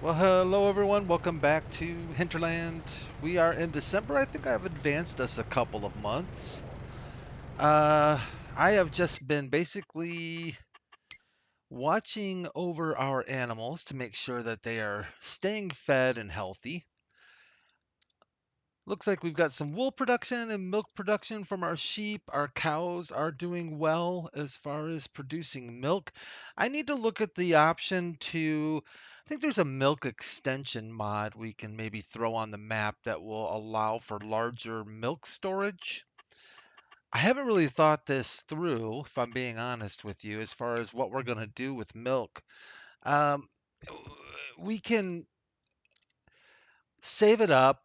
Well, hello everyone. Welcome back to Hinterland. We are in December. I think I've advanced us a couple of months. Uh, I have just been basically watching over our animals to make sure that they are staying fed and healthy. Looks like we've got some wool production and milk production from our sheep. Our cows are doing well as far as producing milk. I need to look at the option to, I think there's a milk extension mod we can maybe throw on the map that will allow for larger milk storage. I haven't really thought this through, if I'm being honest with you, as far as what we're going to do with milk. Um, we can save it up.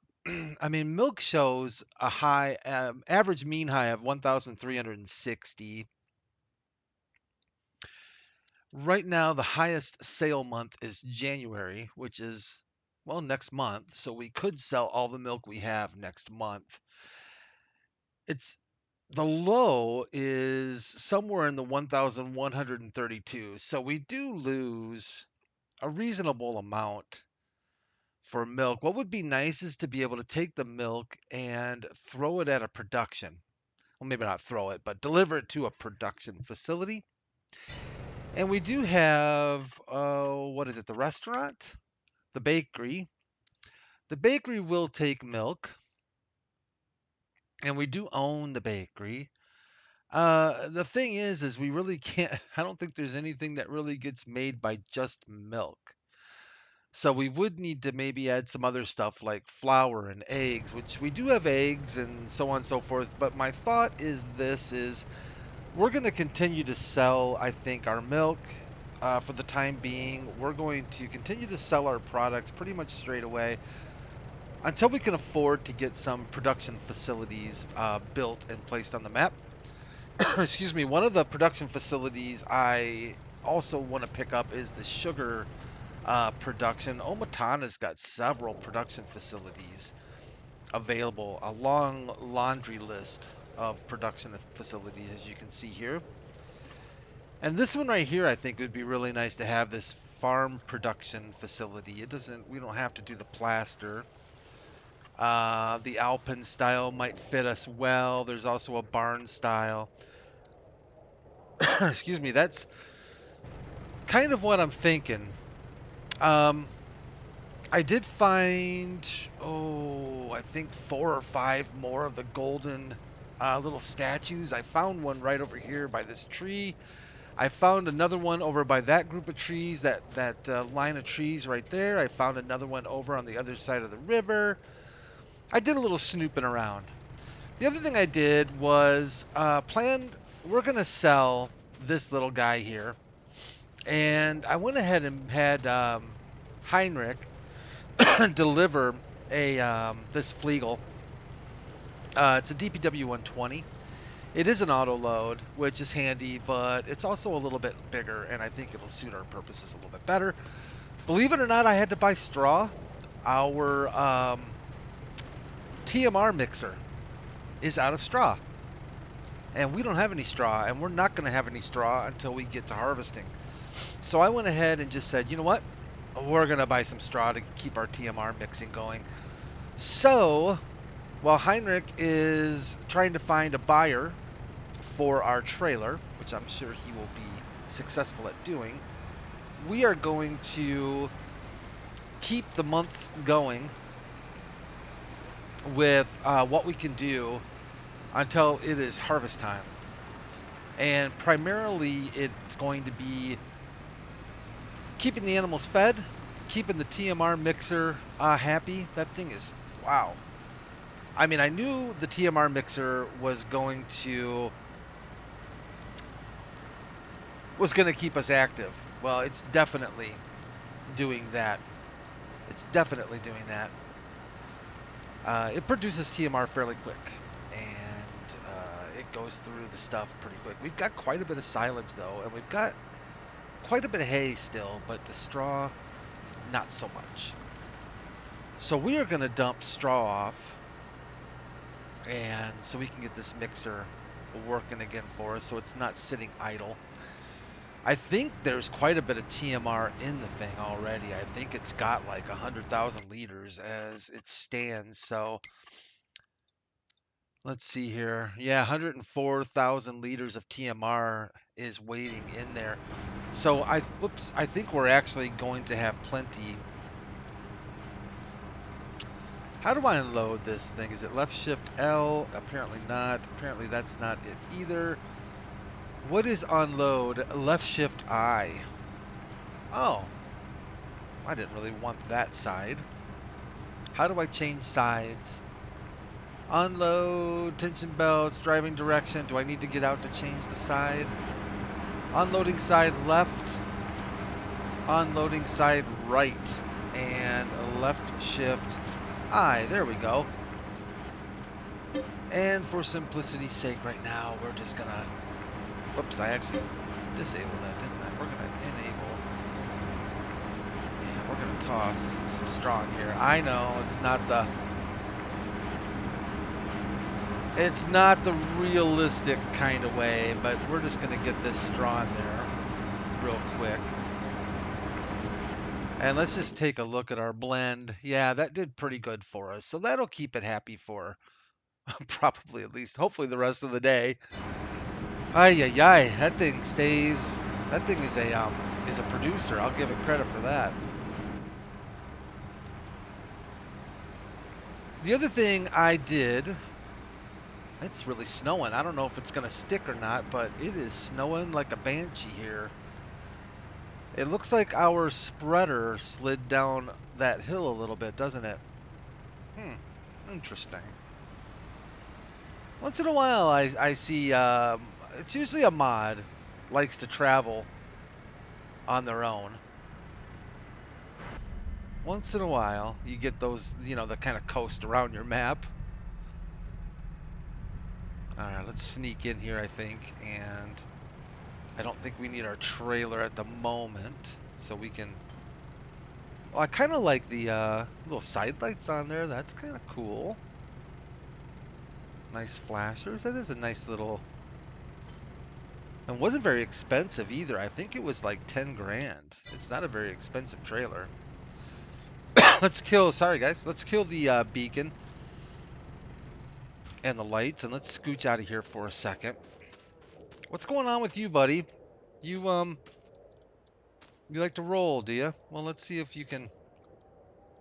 I mean, milk shows a high, average mean high of 1,360. Right now, the highest sale month is January, which is, well, next month. So we could sell all the milk we have next month. It's the low is somewhere in the 1,132. So we do lose a reasonable amount for milk. What would be nice is to be able to take the milk and throw it at a production. Well, maybe not throw it, but deliver it to a production facility. And we do have, what is it, the restaurant? The bakery. The bakery will take milk, and we do own the bakery. The thing is we really can't, I don't think there's anything that really gets made by just milk. So we would need to maybe add some other stuff like flour and eggs, which we do have eggs and so on and so forth. But my thought is this is we're going to continue to sell, I think, our milk for the time being. We're going to continue to sell our products pretty much straight away until we can afford to get some production facilities built and placed on the map. Excuse me. One of the production facilities I also want to pick up is the sugar production. Omatana's got several production facilities available, a long laundry list of production facilities, as you can see here. And this one right here, I think would be really nice to have this farm production facility. We don't have to do the plaster. The Alpine style might fit us well. There's also a barn style. Excuse me, that's kind of what I'm thinking. Um, I did find, I think 4 or 5 more of the golden little statues. I found one right over here by this tree. I found another one over by that group of trees, that line of trees right there. I found another one over on the other side of the river. I did a little snooping around. The other thing I did was we're going to sell this little guy here. And I went ahead and had Heinrich deliver this Flegel. It's a DPW 120. It is an auto load, which is handy, but it's also a little bit bigger, and I think it'll suit our purposes a little bit better. Believe it or not, I had to buy straw. Our TMR mixer is out of straw, and we don't have any straw, and we're not going to have any straw until we get to harvesting. So I went ahead and just said, you know what? We're going to buy some straw to keep our TMR mixing going. So while Heinrich is trying to find a buyer for our trailer, which I'm sure he will be successful at doing, we are going to keep the months going with what we can do until it is harvest time. And primarily it's going to be keeping the animals fed, keeping the TMR mixer happy. That thing is, wow. I mean, I knew the TMR mixer was going to keep us active. Well, it's definitely doing that. It's definitely doing that. It produces TMR fairly quick, and it goes through the stuff pretty quick. We've got quite a bit of silage, though, and we've got quite a bit of hay still, but the straw, not so much. So we are going to dump straw off, and so we can get this mixer working again for us, so it's not sitting idle. I think there's quite a bit of TMR in the thing already. I think it's got like 100,000 liters as it stands. So let's see here. Yeah, 104,000 liters of TMR is waiting in there. So I think we're actually going to have plenty. How do I unload this thing? Is it left shift L? Apparently not. Apparently that's not it either. What is unload? Left shift I. Oh, I didn't really want that side. How do I change sides? Unload, tension belts, driving direction. Do I need to get out to change the side? Unloading side left, unloading side right, and left shift I. There we go. And for simplicity's sake right now, we're just gonna, whoops, I actually disabled that, didn't I? We're gonna enable, and we're gonna toss some strong here. I know it's not the realistic kind of way, but we're just gonna get this straw in there real quick. And let's just take a look at our blend. Yeah, that did pretty good for us. So that'll keep it happy for probably at least, hopefully the rest of the day. Ay, ay, ay, that thing stays, that thing is a producer. I'll give it credit for that. The other thing I did, it's really snowing. I don't know if it's going to stick or not, but it is snowing like a banshee here. It looks like our spreader slid down that hill a little bit, doesn't it? Interesting. Once in a while, I see, it's usually a mod, likes to travel on their own. Once in a while, you get those, that kind of coast around your map. All right, let's sneak in here, I think, and I don't think we need our trailer at the moment, so we can... Well, I kind of like the little side lights on there. That's kind of cool. Nice flashers. That is a nice little... And wasn't very expensive either. I think it was like 10 grand. It's not a very expensive trailer. Let's kill, sorry guys, let's kill the beacon and the lights, and let's scooch out of here for a second. What's going on with you, buddy? You like to roll, do you? Well, let's see if you can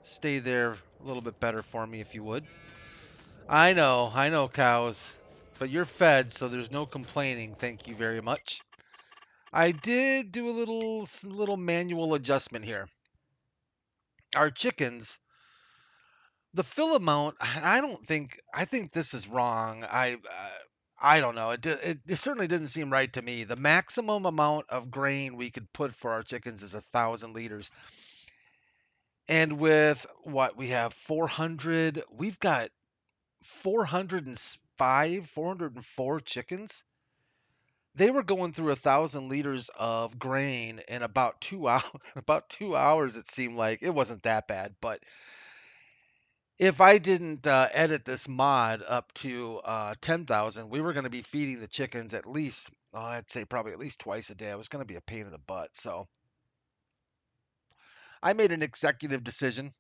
stay there a little bit better for me, if you would. I know, cows, but you're fed, so there's no complaining. Thank you very much. I did do a little manual adjustment here. Our chickens, the fill amount, I think this is wrong. I don't know. It certainly didn't seem right to me. The maximum amount of grain we could put for our chickens is 1,000 liters. And with what we have 400, we've got 405, 404 chickens. They were going through 1,000 liters of grain in about 2 hours. About 2 hours, it seemed like. It wasn't that bad, but if I didn't edit this mod up to 10,000, we were going to be feeding the chickens at least, I'd say probably at least twice a day. It was going to be a pain in the butt. So I made an executive decision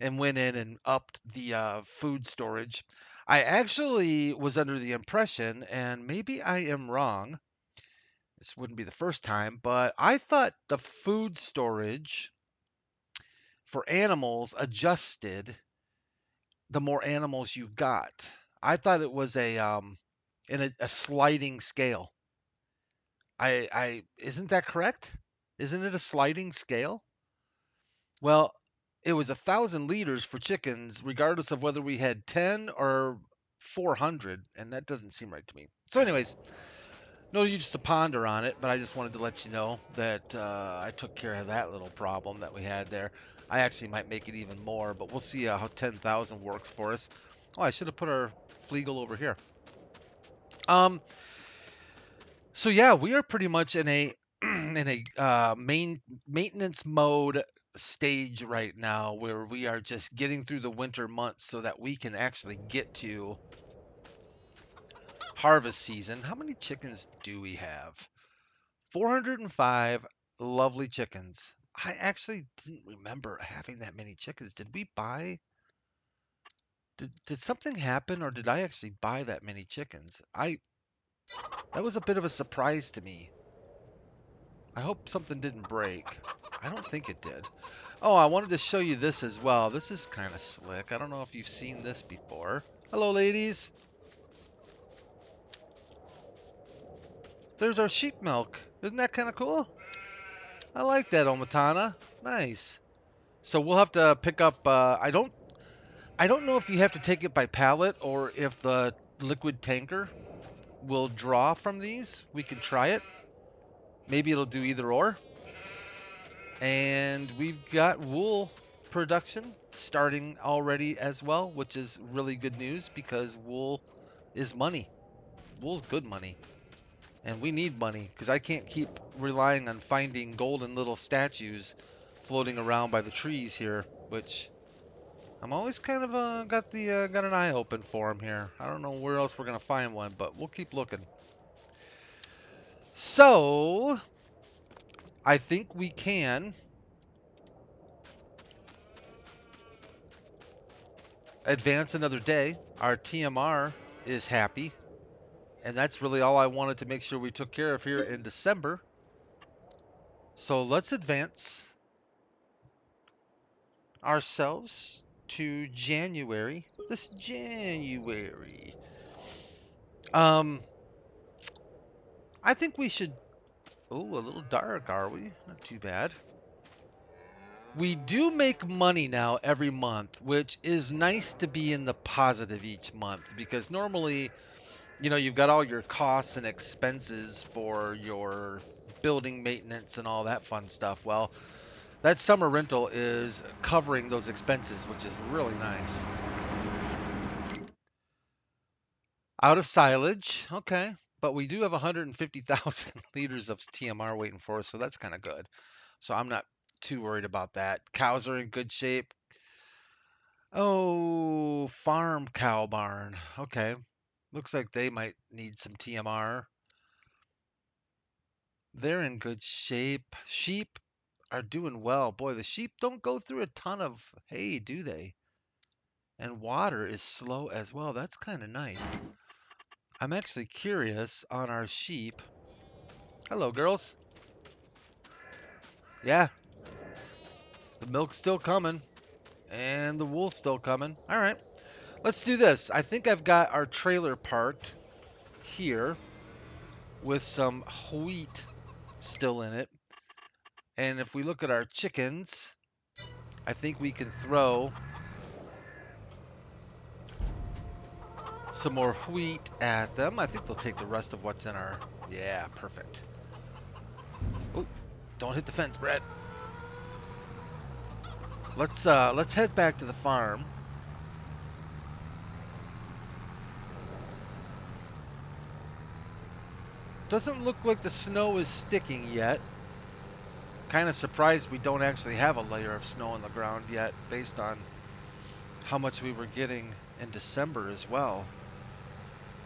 and went in and upped the food storage. I actually was under the impression, and maybe I am wrong, this wouldn't be the first time, but I thought the food storage for animals adjusted the more animals you got. I thought it was a sliding scale. I isn't that correct? Isn't it a sliding scale? Well, it was 1,000 liters for chickens, regardless of whether we had 10 or 400, and that doesn't seem right to me. So, anyways, no use to ponder on it, but I just wanted to let you know that I took care of that little problem that we had there. I actually might make it even more, but we'll see how 10,000 works for us. Oh, I should have put our Fleagle over here. So yeah, we are pretty much in a in a maintenance mode stage right now, where we are just getting through the winter months so that we can actually get to harvest season. How many chickens do we have? 405 lovely chickens. I actually didn't remember having that many chickens. Did we buy? Did something happen, or did I actually buy that many chickens? That was a bit of a surprise to me. I hope something didn't break. I don't think it did. Oh, I wanted to show you this as well. This is kind of slick. I don't know if you've seen this before. Hello, ladies. There's our sheep milk. Isn't that kind of cool? I like that, Omatana. Nice. So we'll have to pick up. I don't know if you have to take it by pallet or if the liquid tanker will draw from these. We can try it. Maybe it'll do either or. And we've got wool production starting already as well, which is really good news because wool is money. Wool's good money. And we need money because I can't keep relying on finding golden little statues floating around by the trees here, which I'm always kind of got an eye open for them here. I don't know where else we're gonna find one, but we'll keep looking. So I think we can advance another day. Our TMR is happy, and that's really all I wanted to make sure we took care of here in December. So let's advance ourselves to January. This January. I think we should. Oh, a little dark, are we? Not too bad. We do make money now every month, which is nice to be in the positive each month because normally, you know, you've got all your costs and expenses for your building maintenance and all that fun stuff. Well, that summer rental is covering those expenses, which is really nice. Out of silage, okay. But we do have 150,000 liters of TMR waiting for us, so that's kind of good. So I'm not too worried about that. Cows are in good shape. Oh, farm cow barn. Okay. Looks like they might need some TMR. They're in good shape. Sheep are doing well. Boy, the sheep don't go through a ton of hay, do they? And water is slow as well. That's kind of nice. I'm actually curious on our sheep. Hello, girls. Yeah, the milk's still coming. And the wool's still coming. All right, let's do this. I think I've got our trailer parked here with some wheat still in it. And if we look at our chickens, I think we can throw some more wheat at them. I think they'll take the rest of what's in our... Yeah, perfect. Oh, don't hit the fence, Brett. Let's head back to the farm. Doesn't look like the snow is sticking yet. Kind of surprised we don't actually have a layer of snow on the ground yet based on how much we were getting in December as well.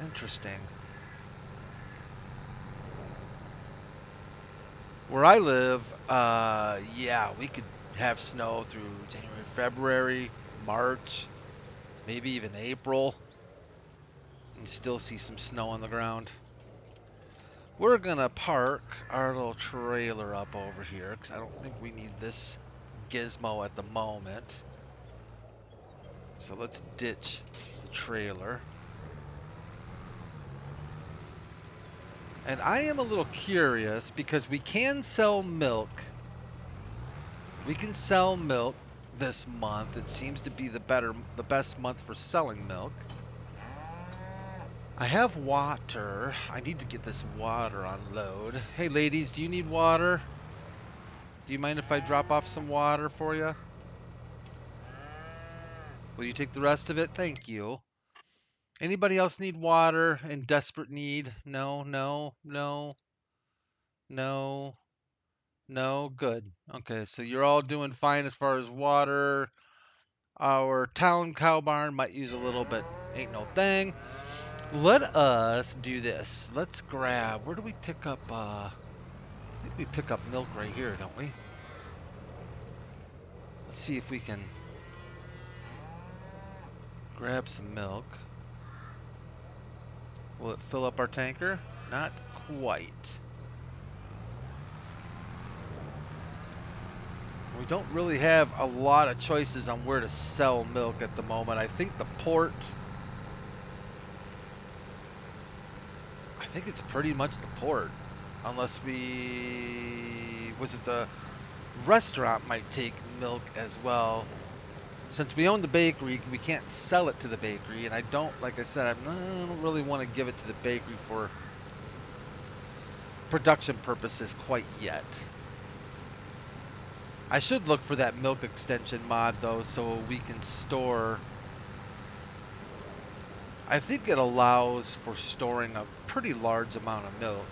Interesting. Where I live, yeah, we could have snow through January, February, March, maybe even April, and still see some snow on the ground. We're gonna park our little trailer up over here because I don't think we need this gizmo at the moment. So let's ditch the trailer. And I am a little curious because we can sell milk. We can sell milk this month. It seems to be the best month for selling milk. I have water. I need to get this water on load. Hey ladies, do you need water? Do you mind if I drop off some water for you? Will you take the rest of it? Thank you. Anybody else need water in desperate need? No, no, no, no, no. Good. Okay, so you're all doing fine as far as water. Our town cow barn might use a little, but ain't no thing. Let us do this. Let's grab, where do we pick up, think we pick up milk right here, don't we? Let's see if we can grab some milk. Will it fill up our tanker? Not quite. We don't really have a lot of choices on where to sell milk at the moment. I think the port, I think it's pretty much the port. Unless the restaurant might take milk as well. Since we own the bakery, we can't sell it to the bakery. And I don't, like I said, I don't really want to give it to the bakery for production purposes quite yet. I should look for that milk extension mod though, so we can store. I think it allows for storing a pretty large amount of milk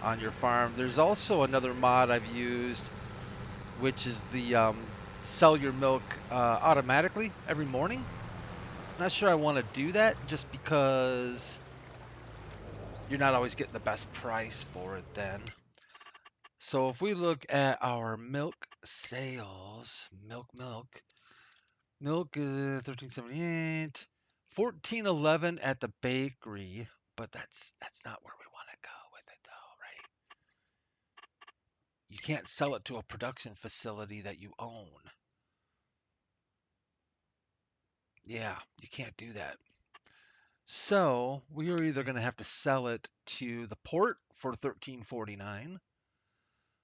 on your farm. There's also another mod I've used, which is the sell your milk automatically every morning. Not sure I want to do that just because you're not always getting the best price for it then. So if we look at our milk sales, milk, 1378, 1411 at the bakery, but that's not where we want to go with it though, right? You can't sell it to a production facility that you own. Yeah, you can't do that. So we are either going to have to sell it to the port for 1349,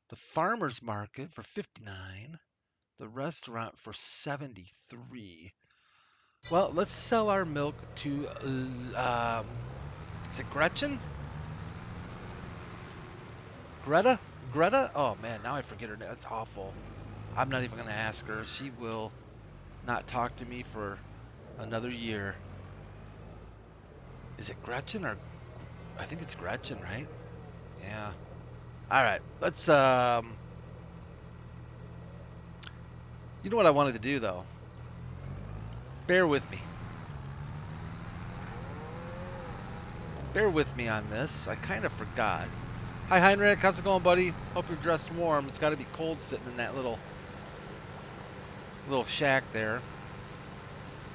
the farmer's market for 59, the restaurant for 73. Well, let's sell our milk to, is it Gretchen? Greta? Greta? Oh man, now I forget her name. That's awful. I'm not even going to ask her. She will not talk to me for another year. Is it Gretchen or... I think it's Gretchen, right? Yeah. All right. Let's, you know what I wanted to do, though? Bear with me. Bear with me on this. I kind of forgot. Hi, Heinrich. How's it going, buddy? Hope you're dressed warm. It's got to be cold sitting in that little shack there.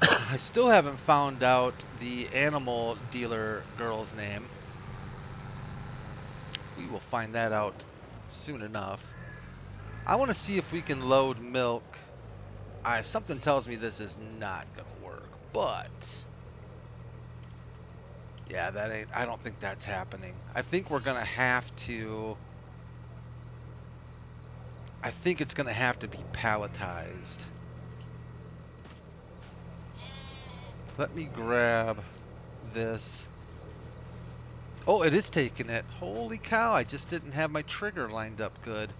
I still haven't found out the animal dealer girl's name. We will find that out soon enough. I want to see if we can load milk. Something tells me this is not going to work, but yeah, I don't think that's happening. I think we're going to have to, I think it's going to have to be palletized. Let me grab this. Oh, it is taking it. Holy cow, I just didn't have my trigger lined up good.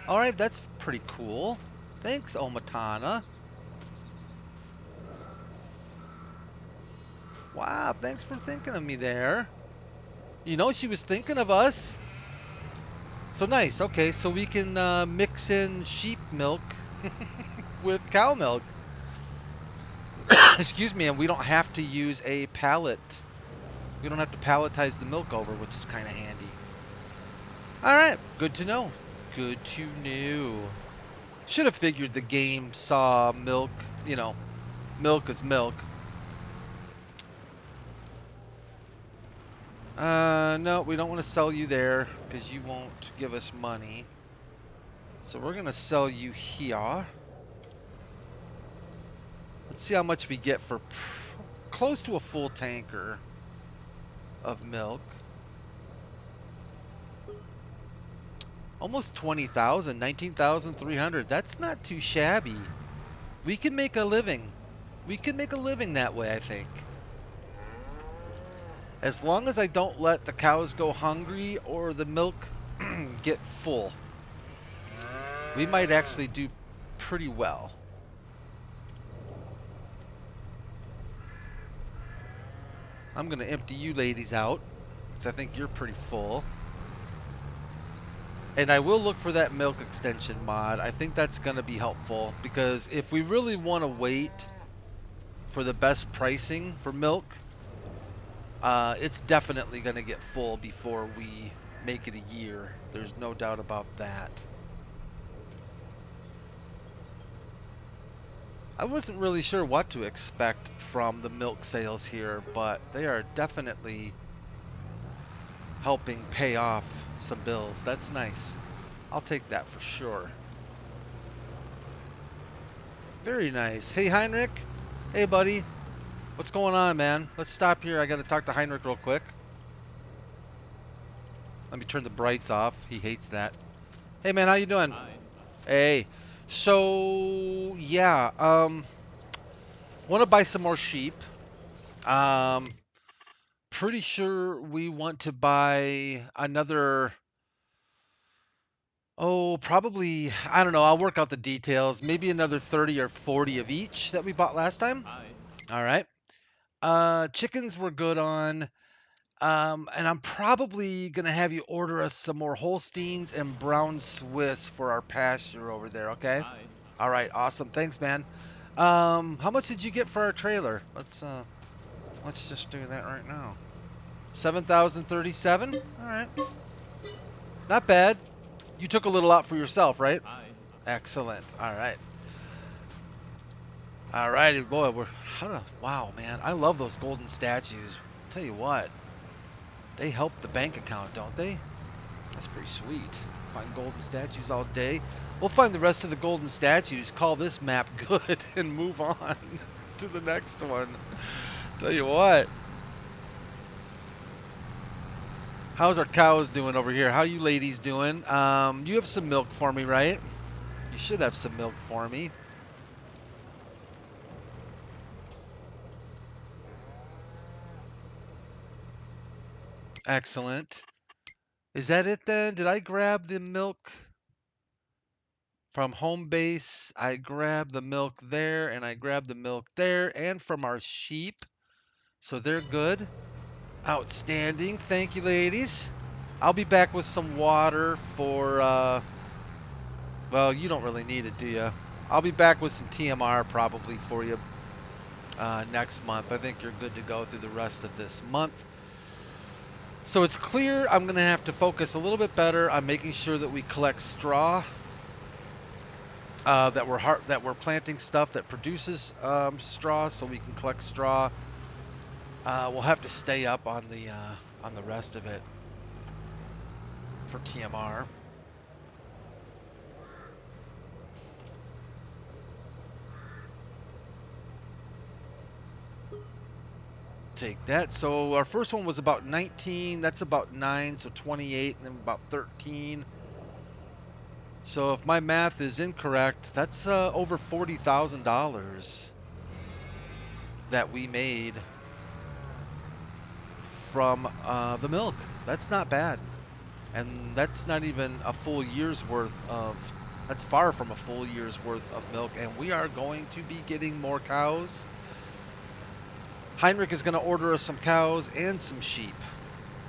All right, that's pretty cool. Thanks, Omatana. Wow, thanks for thinking of me there. You know, she was thinking of us. So nice. Okay, so we can mix in sheep milk with cow milk. Excuse me, and we don't have to use a pallet. We don't have to palletize the milk over, which is kind of handy. All right, good to know. Good to know. Should have figured the game saw milk, you know, milk is milk. No, we don't want to sell you there because you won't give us money. So we're going to sell you here. Let's see how much we get for close to a full tanker of milk. Almost 20,000, 19,300. That's not too shabby. We can make a living. We can make a living that way, I think. As long as I don't let the cows go hungry or the milk get full, we might actually do pretty well. I'm going to empty you ladies out because I think you're pretty full. And I will look for that milk extension mod. I think that's going to be helpful because if we really want to wait for the best pricing for milk, it's definitely going to get full before we make it a year. There's no doubt about that. I wasn't really sure what to expect from the milk sales here, but they are definitely helping pay off some bills. That's nice. I'll take that for sure. Very nice. Hey, Heinrich. Hey, buddy. What's going on, man? Let's stop here. I got to talk to Heinrich real quick. Let me turn the brights off. He hates that. Hey, man, how you doing? Hi. Hey. So, yeah, want to buy some more sheep. Um, pretty sure we want to buy another, oh, probably, I don't know, I'll work out the details. Maybe another 30 or 40 of each that we bought last time. Hi. All right. Chickens we're good on. And I'm probably gonna have you order us some more Holsteins and Brown Swiss for our pasture over there, okay? Hi. All right, awesome. Thanks, man. How much did you get for our trailer? Let's just do that right now. 7,037? All right. Not bad. You took a little out for yourself, right? Hi. Excellent. All right. All righty, boy, wow, man. I love those golden statues. Tell you what, they help the bank account, don't they? That's pretty sweet. Find golden statues all day. We'll find the rest of the golden statues, call this map good, and move on to the next one. Tell you what. How's our cows doing over here? How you ladies doing? You have some milk for me, right? You should have some milk for me. Excellent. Is that it then? Did I grab the milk from home base? I grabbed the milk there, and I grabbed the milk there, and from our sheep. So they're good. Outstanding. Thank you, ladies. I'll be back with some water for, well, you don't really need it, do you? I'll be back with some TMR probably for you next month. I think you're good to go through the rest of this month. So it's clear I'm going to have to focus a little bit better on making sure that we collect straw, that we're planting stuff that produces straw, so we can collect straw. We'll have to stay up on the rest of it for TMR. Take that. So our first one was about 19. That's about 9. So 28, and then about 13. So if my math is incorrect, that's over $40,000 that we made from the milk. That's not bad. And that's not even a full year's worth of, that's far from a full year's worth of milk. And we are going to be getting more cows. Heinrich is going to order us some cows and some sheep,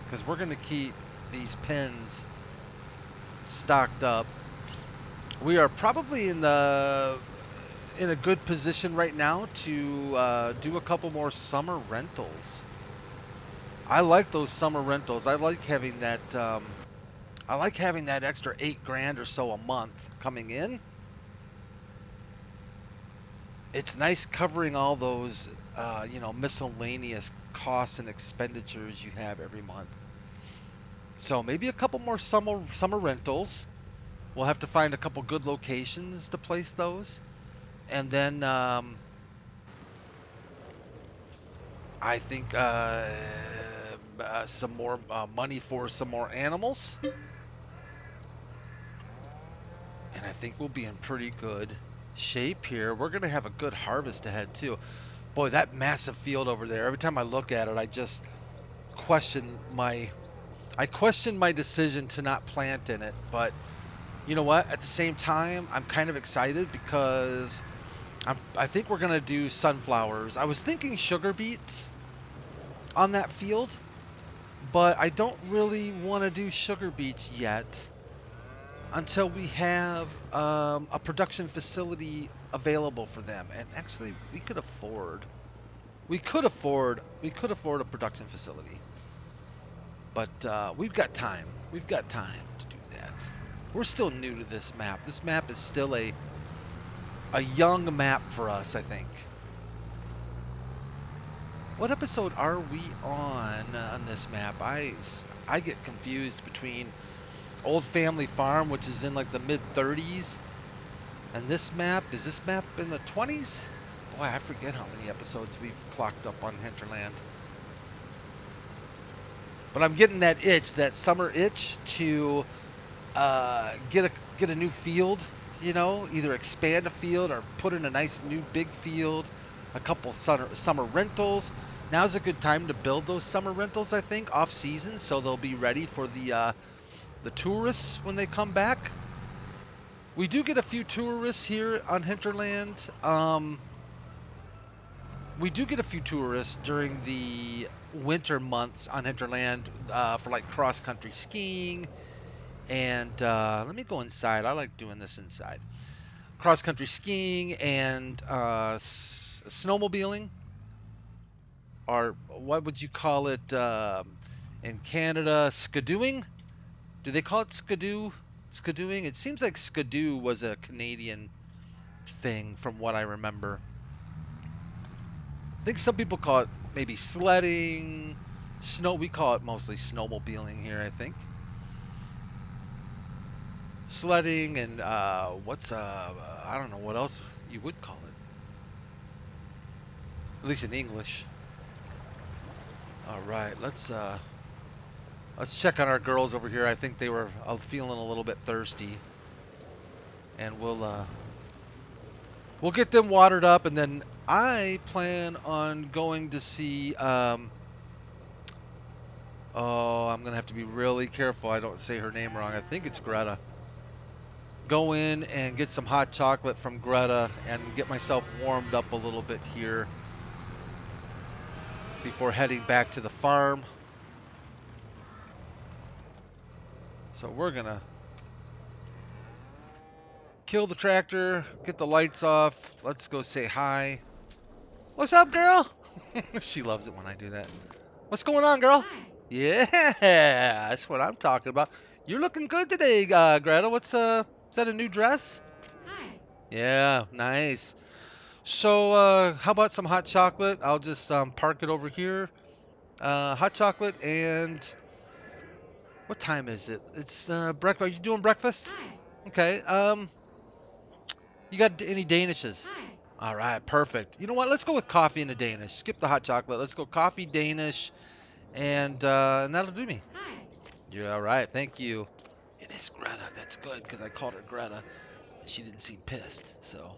because we're going to keep these pens stocked up. We are probably in a good position right now to do a couple more summer rentals. I like those summer rentals. I like having that. I like having that extra $8,000 or so a month coming in. It's nice covering all those, miscellaneous costs and expenditures you have every month. So maybe a couple more summer rentals. We'll have to find a couple good locations to place those, and then I think some more money for some more animals, and I think we'll be in pretty good shape here. We're gonna have a good harvest ahead too. Boy, that massive field over there. Every time I look at it, I just question my decision to not plant in it. But you know what? At the same time, I'm kind of excited because I think we're gonna do sunflowers. I was thinking sugar beets on that field, but I don't really want to do sugar beets yet until we have a production facility available for them. And actually, we could afford a production facility, but we've got time. We've got time to do that. We're still new to this map. This map is still a young map for us, I think. What episode are we on this map? I get confused between Old Family Farm, which is in like the mid 30s, and this map. Is this map in the 20s? Boy, I forget how many episodes we've clocked up on Hinterland. But I'm getting that itch, that summer itch to get a new field. You know, either expand a field or put in a nice new big field. A couple summer rentals. Now's a good time to build those summer rentals. I think off season, so they'll be ready for the tourists when they come back. We do get a few tourists here on Hinterland. We do get a few tourists during the winter months on Hinterland for like cross-country skiing. And let me go inside. I like doing this inside. Cross-country skiing and snowmobiling, or what would you call it in Canada? Skidooing? Do they call it skidoo? Skidooing? It seems like skidoo was a Canadian thing from what I remember. I think some people call it maybe sledding, snow. We call it mostly snowmobiling here, I think. Sledding and I don't know what else you would call it. At least in English. All right, let's check on our girls over here. I think they were feeling a little bit thirsty, and we'll get them watered up, and then I plan on going to see. Oh, I'm gonna have to be really careful I don't say her name wrong. I think it's Greta. Go in and get some hot chocolate from Greta and get myself warmed up a little bit here before heading back to the farm. So we're gonna kill the tractor, get the lights off. Let's go say hi. What's up, girl? She loves it when I do that. What's going on, girl? Hi. Yeah, that's what I'm talking about. You're looking good today, Greta. Is that a new dress? Hi. Yeah, nice. So, how about some hot chocolate? I'll just park it over here. Hot chocolate and what time is it? It's breakfast. Are you doing breakfast? Hi. Okay. You got any Danishes? Hi. All right, perfect. You know what? Let's go with coffee and a Danish. Skip the hot chocolate. Let's go coffee, Danish, and that'll do me. Hi. Yeah, all right. Thank you. It is Greta. That's good because I called her Greta. She didn't seem pissed. So,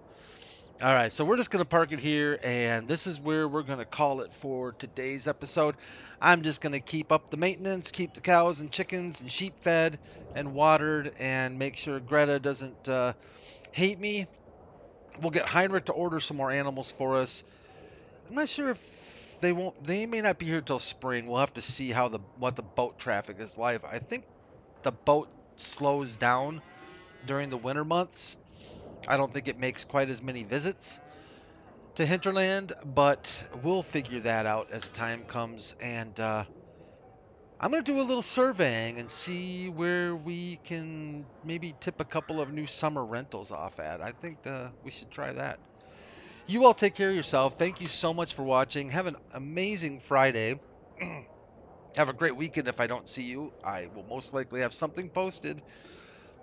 all right. So we're just gonna park it here, and this is where we're gonna call it for today's episode. I'm just gonna keep up the maintenance, keep the cows and chickens and sheep fed and watered, and make sure Greta doesn't hate me. We'll get Heinrich to order some more animals for us. I'm not sure if they won't. They may not be here till spring. We'll have to see how what the boat traffic is like. I think the boat slows down during the winter months. I don't think it makes quite as many visits to Hinterland, but we'll figure that out as the time comes. And I'm going to do a little surveying and see where we can maybe tip a couple of new summer rentals off at. I think we should try that. You all take care of yourself. Thank you so much for watching. Have an amazing Friday. Have a great weekend if I don't see you. I will most likely have something posted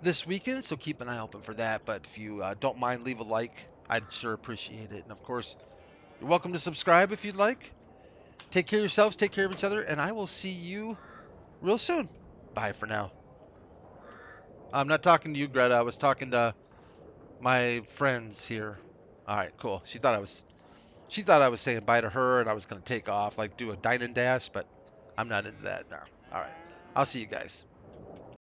this weekend, so keep an eye open for that. But if you don't mind, leave a like. I'd sure appreciate it. And of course, you're welcome to subscribe if you'd like. Take care of yourselves, take care of each other, and I will see you real soon. Bye for now. I'm not talking to you, Greta. I was talking to my friends here. All right, cool. She thought I was saying bye to her and I was going to take off, like do a dine and dash, but I'm not into that now. All right. I'll see you guys.